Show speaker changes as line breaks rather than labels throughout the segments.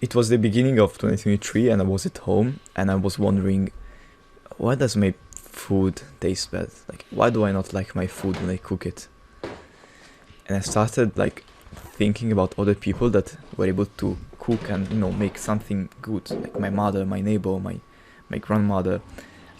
It was the beginning of 2023 and I was at home and I was wondering, why does my food taste bad? Like, why do I not like my food when I cook it? And I started like thinking about other people that were able to cook and, make something good. Like my mother, my neighbor, my grandmother.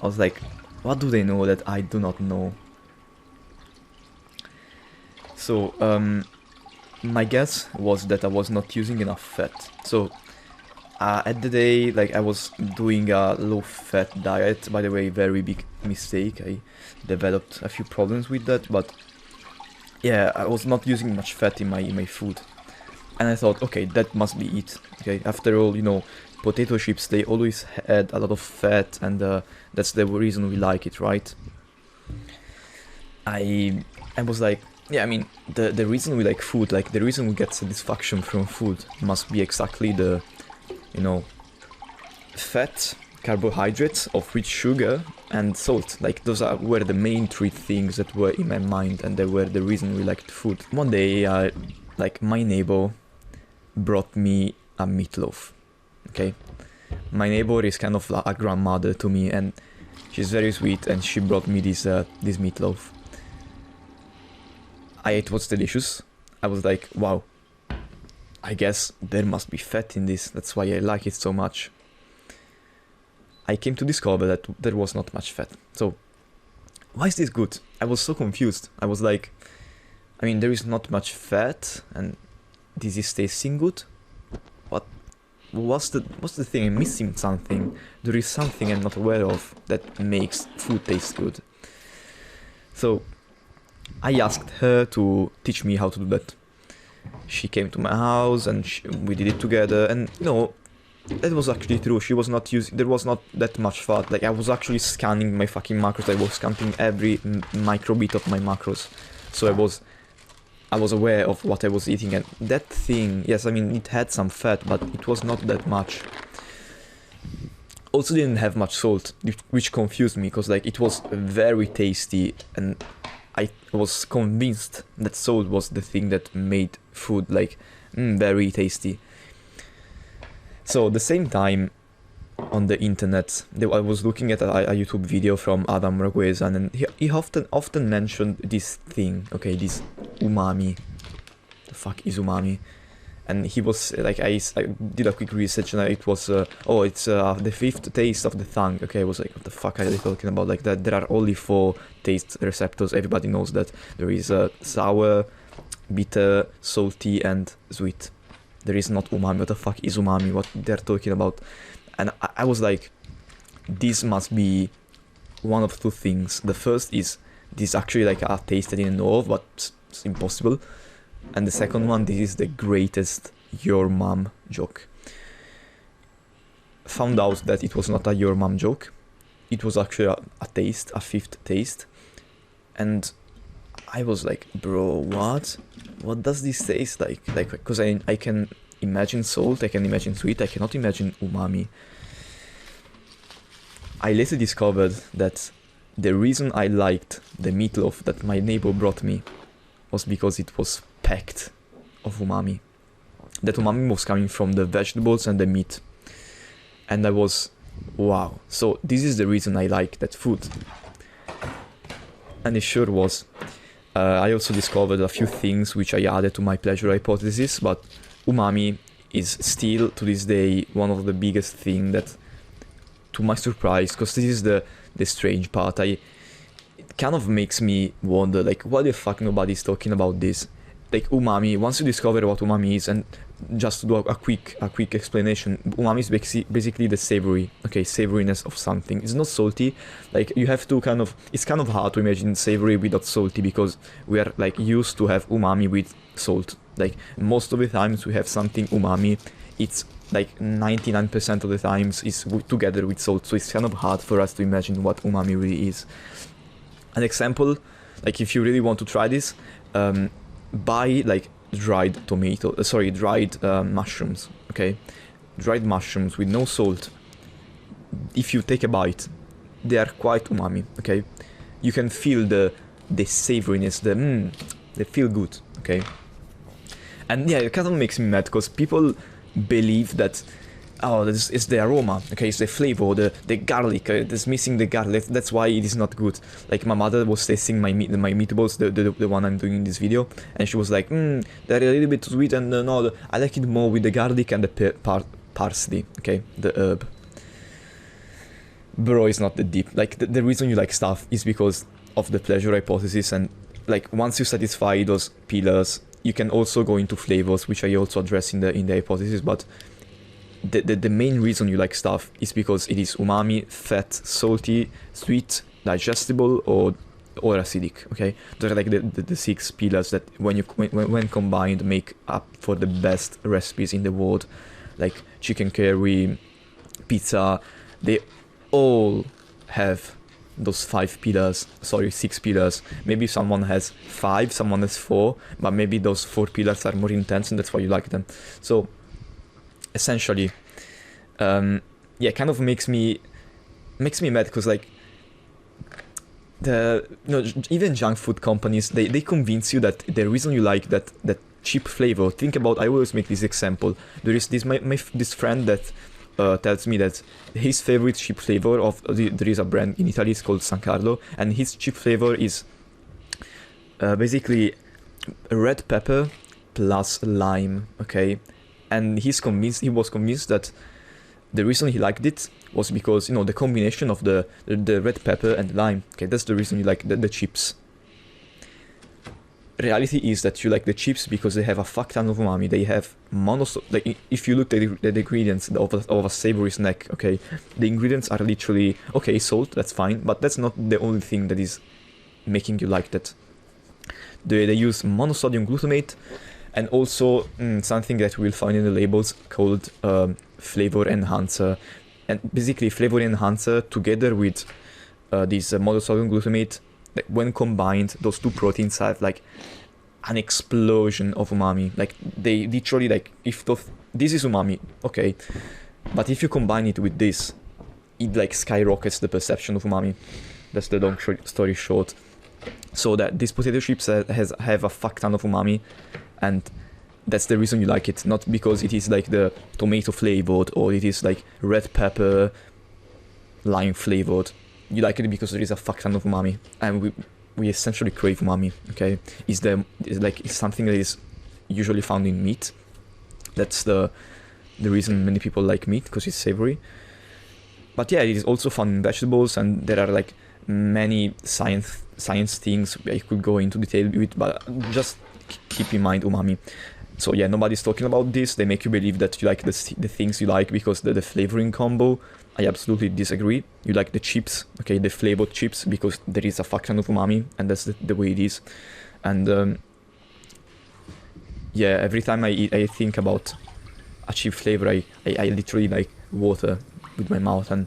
I was like, what do they know that I do not know? So, my guess was that I was not using enough fat. So, at the day, like I was doing a low-fat diet. By the way, very big mistake. I developed a few problems with that, but yeah, I was not using much fat in my food. And I thought, okay, that must be it. Okay, after all, potato chips, they always had a lot of fat, and that's the reason we like it, right? I was like, yeah, I mean, the reason we like food, like the reason we get satisfaction from food must be exactly the, fat, carbohydrates, of which sugar and salt. Like those were the main three things that were in my mind, and they were the reason we liked food. One day, like my neighbor brought me a meatloaf. Okay, my neighbor is kind of like a grandmother to me, and she's very sweet, and she brought me this meatloaf. It was delicious. I was like, wow, I guess there must be fat in this, that's why I like it so much. I came to discover that there was not much fat. So, why is this good? I was so confused. I was like, I mean, there is not much fat, and this is tasting good? What's the thing? I'm missing something. There is something I'm not aware of that makes food taste good. So, I asked her to teach me how to do that. She came to my house and we did it together, and that was actually true. She was not using, there was not that much fat. Like I was actually scanning my fucking macros. I was counting every micro bit of my macros. So I was aware of what I was eating, and that thing, yes, I mean, it had some fat, but it was not that much. Also didn't have much salt, which confused me, because like it was very tasty, and I was convinced that salt was the thing that made food like very tasty. So at the same time, on the internet, I was looking at a YouTube video from Adam Raguezan, and he often mentioned this thing. Okay, this umami. The fuck is umami? And he was like, I did a quick research, and it was it's the fifth taste of the tongue. Okay, I was like, what the fuck are they talking about? Like that there are only 4 taste receptors. Everybody knows that. There is sour, bitter, salty, and sweet. There is not umami. What the fuck is umami? What they're talking about? And I was like, this must be one of 2 things. The first is this actually like a taste I didn't know of, but it's impossible. And the second one, this is the greatest your mom joke. Found out that it was not a your mom joke. It was actually a taste, a 5th taste. And I was like, bro, what? What does this taste like? Like, because I can imagine salt, I can imagine sweet, I cannot imagine umami. I later discovered that the reason I liked the meatloaf that my neighbor brought me was because it was packed of umami. That umami was coming from the vegetables and the meat. And I was, wow, so this is the reason I like that food. And it sure was. I also discovered a few things which I added to my pleasure hypothesis, but umami is still to this day one of the biggest things that, to my surprise, because this is the strange part, it kind of makes me wonder, like, why the fuck nobody's talking about this? Like umami, once you discover what umami is, and just to do a quick explanation, umami is basically the savoriness of something. It's not salty. Like you have to it's kind of hard to imagine savory without salty, because we are like used to have umami with salt. Like most of the times we have something umami, it's like 99% of the times is together with salt. So it's kind of hard for us to imagine what umami really is. An example, like if you really want to try this, buy like dried mushrooms. Okay, dried mushrooms with no salt. If you take a bite, they are quite umami. Okay, you can feel the savoriness, they feel good. Okay, and yeah, it kind of makes me mad because people believe that, oh, this is the aroma, okay, it's the flavor, the garlic, it's missing the garlic, that's why it is not good. Like my mother was tasting my meatballs, the one I'm doing in this video, and she was like, they're a little bit sweet, and no, I like it more with the garlic and the parsley, okay, the herb. Bro, it's not that deep. Like the reason you like stuff is because of the pleasure hypothesis, and like once you satisfy those pillars, you can also go into flavors, which I also address in the hypothesis. But the main reason you like stuff is because it is umami, fat, salty, sweet, digestible, or acidic. Okay, those are like the 6 pillars that when combined make up for the best recipes in the world, like chicken curry, pizza. They all have those 6 pillars. Maybe someone has 5, someone has 4, but maybe those 4 pillars are more intense, and that's why you like them. So essentially, kind of makes me mad, because like even junk food companies, they convince you that the reason you like that cheap flavor. Think about, I always make this example. There is this friend that tells me that his favorite cheap flavor of there is a brand in Italy, it's called San Carlo, and his cheap flavor is basically red pepper plus lime, okay? And he was convinced that the reason he liked it was because, the combination of the red pepper and lime, okay, that's the reason you like the chips. Reality is that you like the chips because they have a fuck ton of umami. They have like if you look at the ingredients of a savory snack, okay, the ingredients are literally, okay, salt, that's fine, but that's not the only thing that is making you like that. They use monosodium glutamate, and also something that we'll find in the labels called flavor enhancer. And basically flavor enhancer together with this monosodium glutamate, like when combined, those 2 proteins have like an explosion of umami. Like they literally, like, if this is umami, okay, but if you combine it with this, it like skyrockets the perception of umami. That's the long story short. So that these potato chips have a fuck ton of umami, and that's the reason you like it, not because it is like the tomato flavored or it is like red pepper lime flavored. You like it because there is a fuck ton of umami, and we essentially crave umami. Okay, it's something that is usually found in meat. That's the reason many people like meat, because it's savory. But yeah, it is also found in vegetables, and there are like many science things I could go into detail with, but just keep in mind umami. So yeah, nobody's talking about this. They make you believe that you like the things you like because the flavoring combo. I absolutely disagree. You like the chips, okay, the flavored chips, because there is a fuck ton of umami, and that's the way it is. And yeah, every time I think about a chip flavor, I literally like water with my mouth, and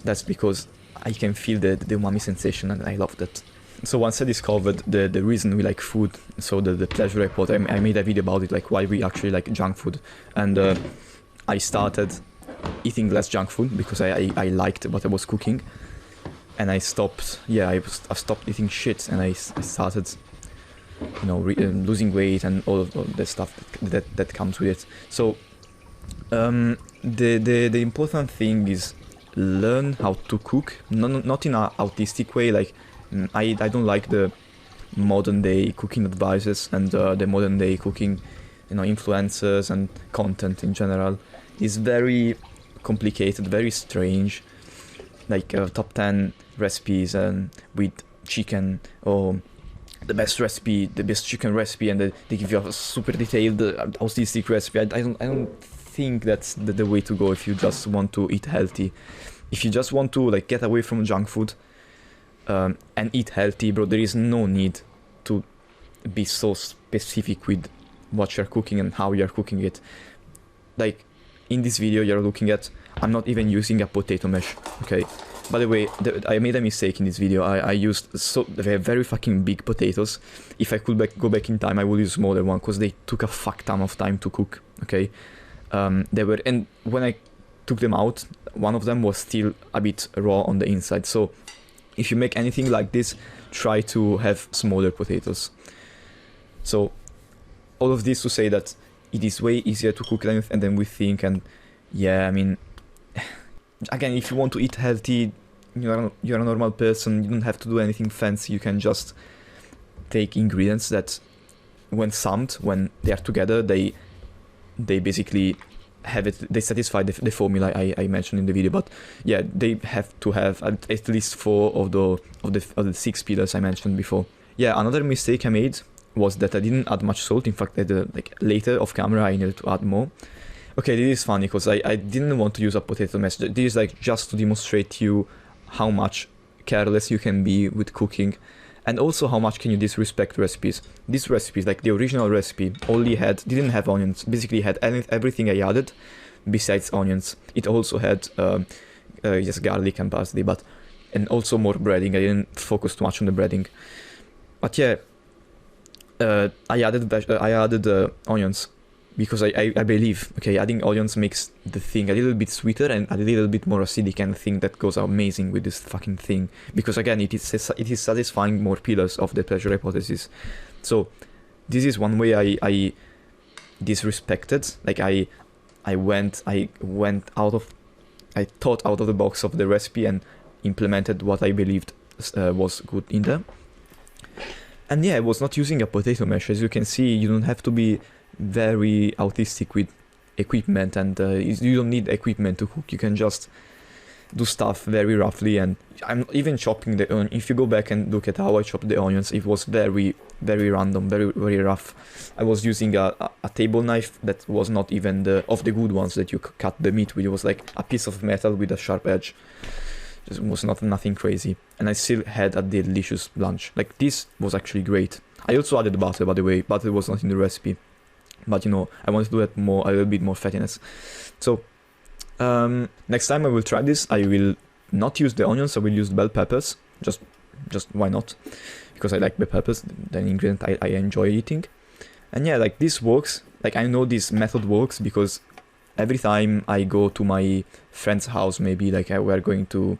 that's because I can feel the umami sensation, and I love that. So once I discovered the reason we like food, so the pleasure hypothesis, I made a video about it, like why we actually like junk food, and I started eating less junk food because I liked what I was cooking, and I stopped. Yeah, I stopped eating shit, and I started, losing weight and all of the stuff that comes with it. So the important thing is learn how to cook, not in an autistic way. Like I don't like the modern day cooking advices and the modern day cooking, influencers and content in general. Is very complicated, very strange, like top 10 recipes and with chicken, or the best chicken recipe, and they give you a super detailed autistic recipe. I don't think that's the way to go if you just want to eat healthy. If you just want to like get away from junk food and eat healthy, bro, there is no need to be so specific with what you're cooking and how you're cooking it. Like in this video you're looking at, I'm not even using a potato mash, okay? By the way, I made a mistake in this video. I used very fucking big potatoes. If I could go back in time, I would use smaller one, because they took a fuck ton of time to cook, okay? And when I took them out, one of them was still a bit raw on the inside. So if you make anything like this, try to have smaller potatoes. So all of this to say that it is way easier to cook than we think. And yeah, I mean, again, if you want to eat healthy, you're a normal person, you don't have to do anything fancy. You can just take ingredients that when summed, when they are together, they basically have it, they satisfy the formula I mentioned in the video. But yeah, they have to have at least 4 of the 6 pillars I mentioned before. Yeah, another mistake I made was that I didn't add much salt. In fact, like later off camera I needed to add more. Okay, this is funny because I didn't want to use a potato mash. This is like just to demonstrate to you how much careless you can be with cooking, and also how much can you disrespect recipes. This recipe, like the original recipe, didn't have onions. Basically had everything I added besides onions. It also had just garlic and parsley, and also more breading. I didn't focus too much on the breading. But yeah, I added onions because I believe, okay, adding onions makes the thing a little bit sweeter and a little bit more acidic, and I think that goes amazing with this fucking thing, because again, it is satisfying more pillars of the pleasure hypothesis. So this is one way I disrespected, like I thought out of the box of the recipe and implemented what I believed was good in there. And yeah, I was not using a potato mash. As you can see, you don't have to be very artistic with equipment, and you don't need equipment to cook. You can just do stuff very roughly. And I'm even chopping the onion. If you go back and look at how I chopped the onions, it was very, very random, very, very rough. I was using a table knife that was not even of the good ones that you cut the meat with. It was like a piece of metal with a sharp edge. It was nothing crazy, and I still had a delicious lunch. Like, this was actually great. I also added butter, by the way. Butter was not in the recipe, but you know, I wanted to add a little bit more fattiness. So next time I will try this, I will not use the onions. I will use bell peppers. Just why not? Because I like bell peppers, the ingredient I enjoy eating. And yeah, like, this works. Like, I know this method works because every time I go to my friend's house, maybe like we're going to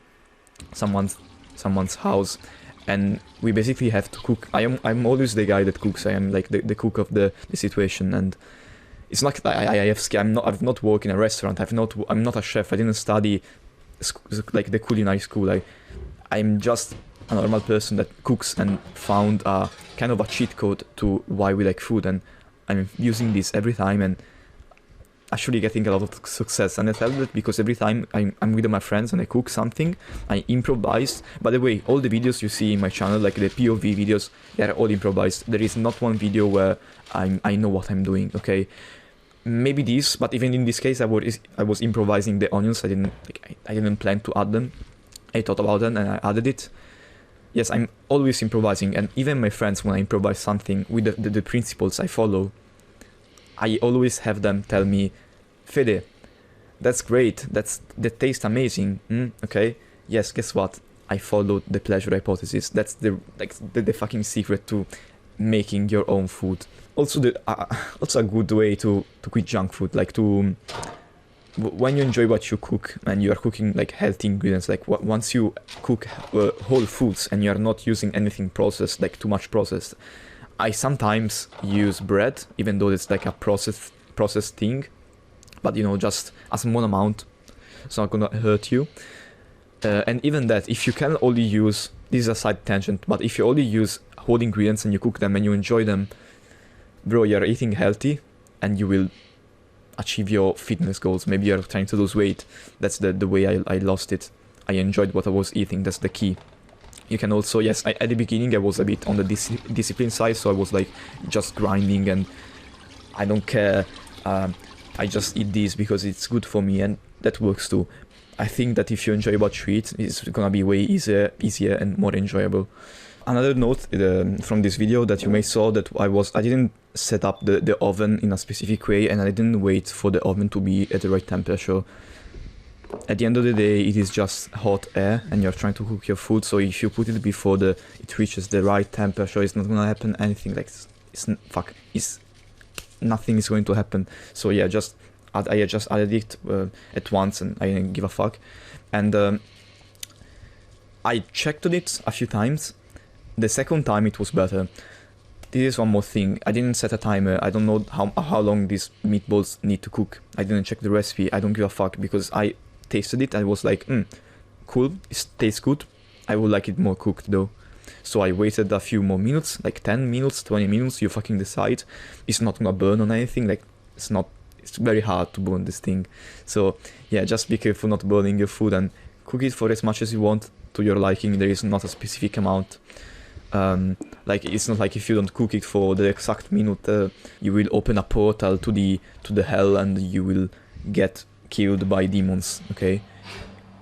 someone's house, and we basically have to cook. I'm always the guy that cooks. I am like the cook of the situation, and it's not that I've not worked in a restaurant. I'm not a chef. I didn't study like the culinary school. I'm just a normal person that cooks and found a kind of a cheat code to why we like food, and I'm using this every time and actually getting a lot of success. And I tell that because every time I'm with my friends and I cook something, I improvise. By the way, all the videos you see in my channel, like the POV videos, they are all improvised. There is not one video where I know what I'm doing, okay? Maybe this, but even in this case, I was improvising the onions. I didn't plan to add them. I thought about them and I added it. Yes, I'm always improvising, and even my friends, when I improvise something with the principles I follow, I always have them tell me, Fede, that's great, that tastes amazing. Okay, yes, guess what? I followed the pleasure hypothesis. That's the fucking secret to making your own food. Also, also a good way to quit junk food. Like, when you enjoy what you cook and you are cooking like healthy ingredients, like once you cook whole foods and you are not using anything processed, like too much processed. I sometimes use bread, even though it's like a processed thing, but you know, just a small amount, it's not gonna hurt you. And even that, if you can only use, this is a side tangent, but if you only use whole ingredients and you cook them and you enjoy them, bro, you're eating healthy and you will achieve your fitness goals. Maybe you're trying to lose weight. That's the way I lost it. I enjoyed what I was eating. That's the key. You can also, yes, at the beginning I was a bit on the discipline side, so I was like just grinding and I don't care. I just eat this because it's good for me, and that works too. I think that if you enjoy what you eat, it's gonna be way easier and more enjoyable. Another note from this video that you may saw, that I didn't set up the oven in a specific way, and I didn't wait for the oven to be at the right temperature. At the end of the day, it is just hot air and you're trying to cook your food, so if you put it before it reaches the right temperature, it's not gonna happen anything. Like, nothing is going to happen. So yeah, I just added it at once and I didn't give a fuck. And I checked on it a few times. The second time it was better. This is one more thing. I didn't set a timer. I don't know how long these meatballs need to cook. I didn't check the recipe. I don't give a fuck because I tasted it and was like, cool, it tastes good. I would like it more cooked though. So I waited a few more minutes, like 10 minutes, 20 minutes, you fucking decide. It's not gonna burn on anything, like it's very hard to burn this thing. So yeah, just be careful not burning your food and cook it for as much as you want to your liking. There is not a specific amount. Like it's not like if you don't cook it for the exact minute, you will open a portal to the hell and you will get killed by demons, okay?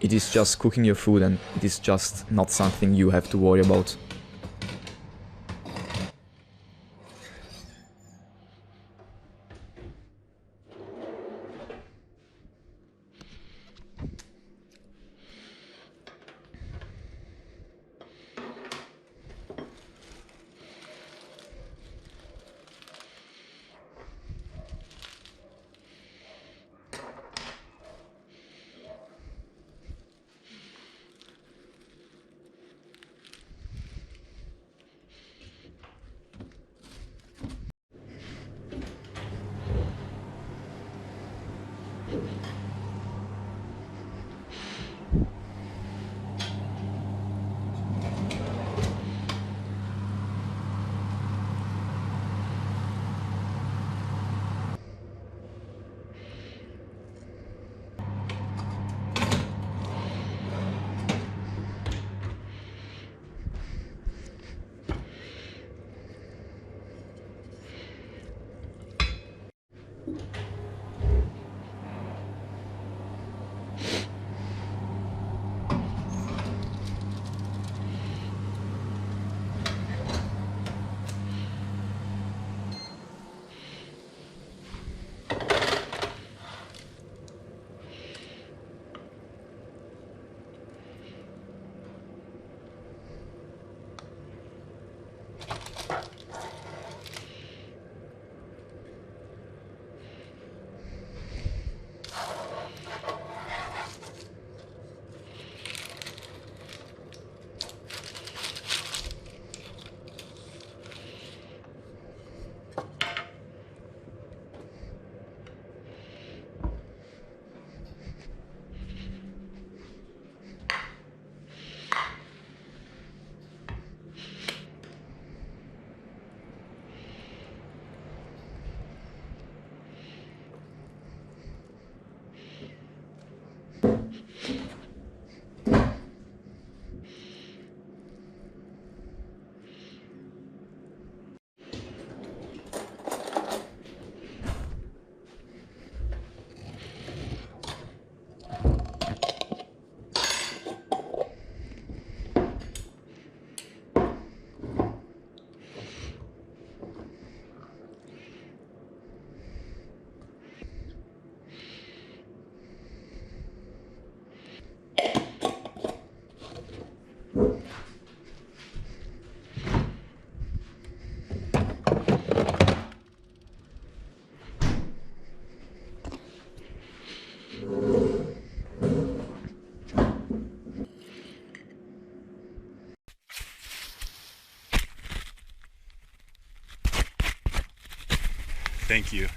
It is just cooking your food and it is just not something you have to worry about.
Thank you.